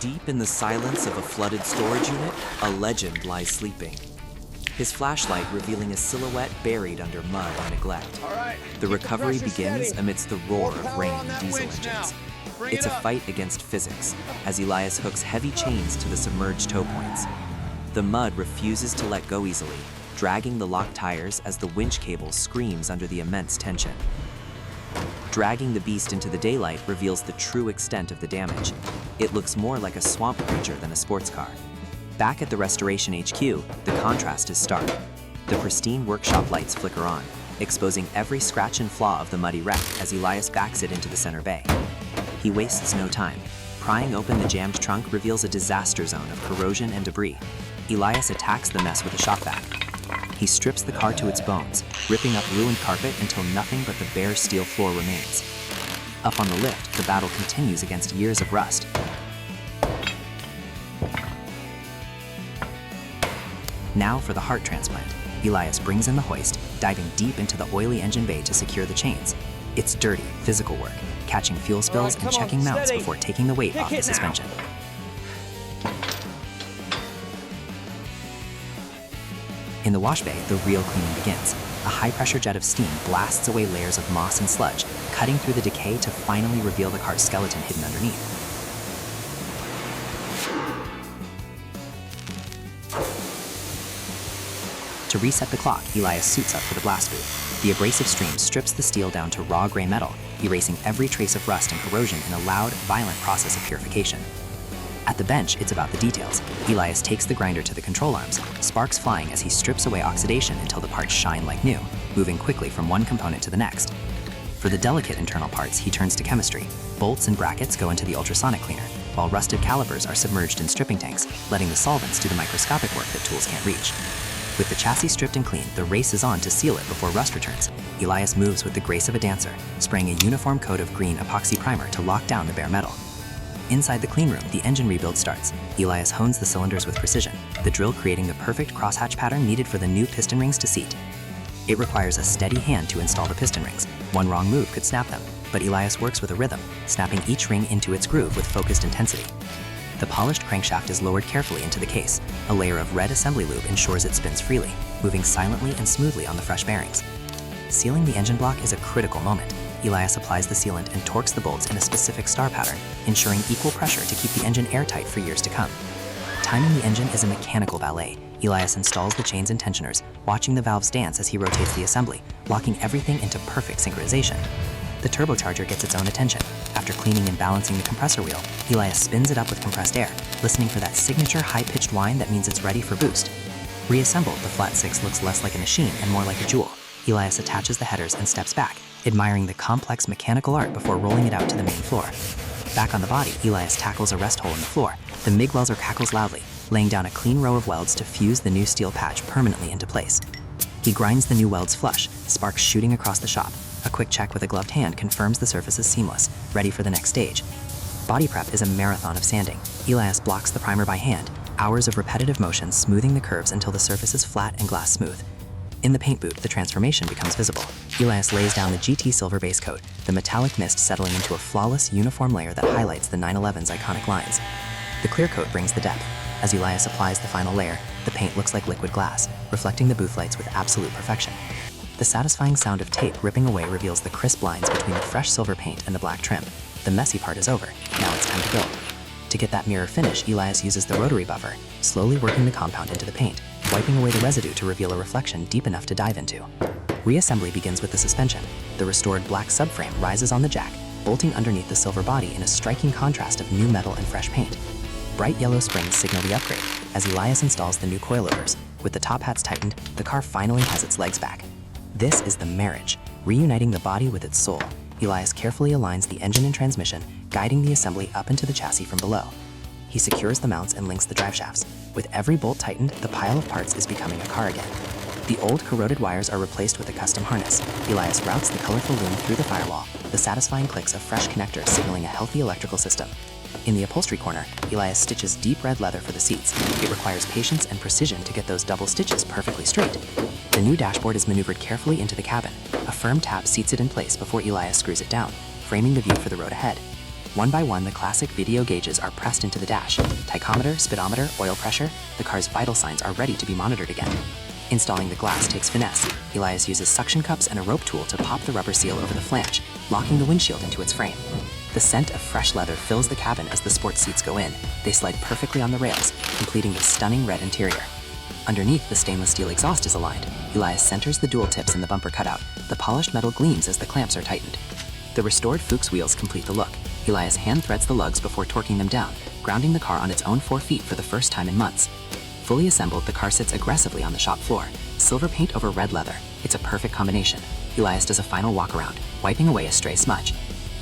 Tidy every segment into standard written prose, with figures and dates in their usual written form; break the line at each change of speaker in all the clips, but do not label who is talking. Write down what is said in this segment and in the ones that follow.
Deep in the silence of a flooded storage unit, a legend lies sleeping. His flashlight revealing a silhouette buried under mud and neglect. The recovery begins amidst the roar of rain and diesel engines. It's a fight against physics, as Elias hooks heavy chains to the submerged tow points. The mud refuses to let go easily, dragging the locked tires as the winch cable screams under the immense tension. Dragging the beast into the daylight reveals the true extent of the damage. It looks more like a swamp creature than a sports car. Back at the Restoration HQ, the contrast is stark. The pristine workshop lights flicker on, exposing every scratch and flaw of the muddy wreck as Elias backs it into the center bay. He wastes no time. Prying open the jammed trunk reveals a disaster zone of corrosion and debris. Elias attacks the mess with a shop vac. He strips the car to its bones, ripping up ruined carpet until nothing but the bare steel floor remains. Up on the lift, the battle continues against years of rust. Now for the heart transplant. Elias brings in the hoist, diving deep into the oily engine bay to secure the chains. It's dirty, physical work, catching fuel spills and checking mounts before taking the weight off the suspension. In the wash bay, the real cleaning begins. A high-pressure jet of steam blasts away layers of moss and sludge, cutting through the decay to finally reveal the car's skeleton hidden underneath. To reset the clock, Elias suits up for the blast booth. The abrasive stream strips the steel down to raw gray metal, erasing every trace of rust and corrosion in a loud, violent process of purification. At the bench, it's about the details. Elias takes the grinder to the control arms, sparks flying as he strips away oxidation until the parts shine like new, moving quickly from one component to the next. For the delicate internal parts, he turns to chemistry. Bolts and brackets go into the ultrasonic cleaner, while rusted calipers are submerged in stripping tanks, letting the solvents do the microscopic work that tools can't reach. With the chassis stripped and clean, the race is on to seal it before rust returns. Elias moves with the grace of a dancer, spraying a uniform coat of green epoxy primer to lock down the bare metal. Inside the clean room, the engine rebuild starts. Elias hones the cylinders with precision, the drill creating the perfect crosshatch pattern needed for the new piston rings to seat. It requires a steady hand to install the piston rings. One wrong move could snap them, but Elias works with a rhythm, snapping each ring into its groove with focused intensity. The polished crankshaft is lowered carefully into the case. A layer of red assembly lube ensures it spins freely, moving silently and smoothly on the fresh bearings. Sealing the engine block is a critical moment. Elias applies the sealant and torques the bolts in a specific star pattern, ensuring equal pressure to keep the engine airtight for years to come. Timing the engine is a mechanical ballet. Elias installs the chains and tensioners, watching the valves dance as he rotates the assembly, locking everything into perfect synchronization. The turbocharger gets its own attention. After cleaning and balancing the compressor wheel, Elias spins it up with compressed air, listening for that signature high-pitched whine that means it's ready for boost. Reassembled, the flat six looks less like a machine and more like a jewel. Elias attaches the headers and steps back, admiring the complex mechanical art before rolling it out to the main floor. Back on the body, Elias tackles a rest hole in the floor. The MIG welder crackles loudly, laying down a clean row of welds to fuse the new steel patch permanently into place. He grinds the new welds flush, sparks shooting across the shop. A quick check with a gloved hand confirms the surface is seamless, ready for the next stage. Body prep is a marathon of sanding. Elias blocks the primer by hand, hours of repetitive motion smoothing the curves until the surface is flat and glass smooth. In the paint booth, the transformation becomes visible. Elias lays down the GT silver base coat, the metallic mist settling into a flawless, uniform layer that highlights the 911's iconic lines. The clear coat brings the depth. As Elias applies the final layer, the paint looks like liquid glass, reflecting the booth lights with absolute perfection. The satisfying sound of tape ripping away reveals the crisp lines between the fresh silver paint and the black trim. The messy part is over. Now it's time to build. To get that mirror finish, Elias uses the rotary buffer, slowly working the compound into the paint, wiping away the residue to reveal a reflection deep enough to dive into. Reassembly begins with the suspension. The restored black subframe rises on the jack, bolting underneath the silver body in a striking contrast of new metal and fresh paint. Bright yellow springs signal the upgrade as Elias installs the new coilovers. With the top hats tightened, the car finally has its legs back. This is the marriage, reuniting the body with its soul. Elias carefully aligns the engine and transmission, guiding the assembly up into the chassis from below. He secures the mounts and links the drive shafts. With every bolt tightened, the pile of parts is becoming a car again. The old corroded wires are replaced with a custom harness. Elias routes the colorful loom through the firewall, the satisfying clicks of fresh connectors signaling a healthy electrical system. In the upholstery corner, Elias stitches deep red leather for the seats. It requires patience and precision to get those double stitches perfectly straight. The new dashboard is maneuvered carefully into the cabin. A firm tap seats it in place before Elias screws it down, framing the view for the road ahead. One by one, the classic video gauges are pressed into the dash. Tachometer, speedometer, oil pressure, the car's vital signs are ready to be monitored again. Installing the glass takes finesse. Elias uses suction cups and a rope tool to pop the rubber seal over the flange, locking the windshield into its frame. The scent of fresh leather fills the cabin as the sports seats go in. They slide perfectly on the rails, completing a stunning red interior. Underneath, the stainless steel exhaust is aligned. Elias centers the dual tips in the bumper cutout. The polished metal gleams as the clamps are tightened. The restored Fuchs wheels complete the look. Elias hand threads the lugs before torquing them down, grounding the car on its own 4 feet for the first time in months. Fully assembled, the car sits aggressively on the shop floor. Silver paint over red leather. It's a perfect combination. Elias does a final walk around, wiping away a stray smudge.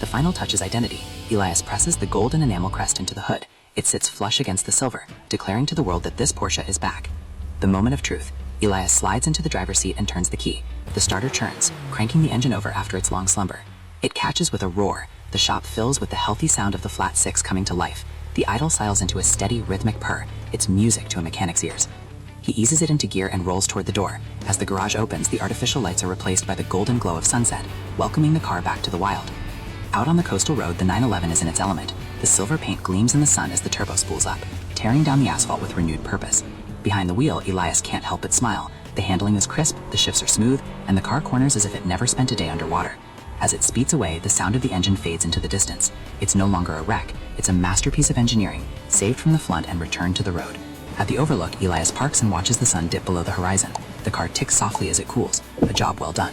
The final touch is identity. Elias presses the golden enamel crest into the hood. It sits flush against the silver, declaring to the world that this Porsche is back. The moment of truth. Elias slides into the driver's seat and turns the key. The starter churns, cranking the engine over after its long slumber. It catches with a roar. The shop fills with the healthy sound of the flat six coming to life. The idle settles into a steady, rhythmic purr. It's music to a mechanic's ears. He eases it into gear and rolls toward the door. As the garage opens, the artificial lights are replaced by the golden glow of sunset, welcoming the car back to the wild. Out on the coastal road, the 911 is in its element. The silver paint gleams in the sun as the turbo spools up, tearing down the asphalt with renewed purpose. Behind the wheel, Elias can't help but smile. The handling is crisp, the shifts are smooth, and the car corners as if it never spent a day underwater. As it speeds away, the sound of the engine fades into the distance. It's no longer a wreck. It's a masterpiece of engineering, saved from the flood and returned to the road. At the overlook, Elias parks and watches the sun dip below the horizon. The car ticks softly as it cools. A job well done.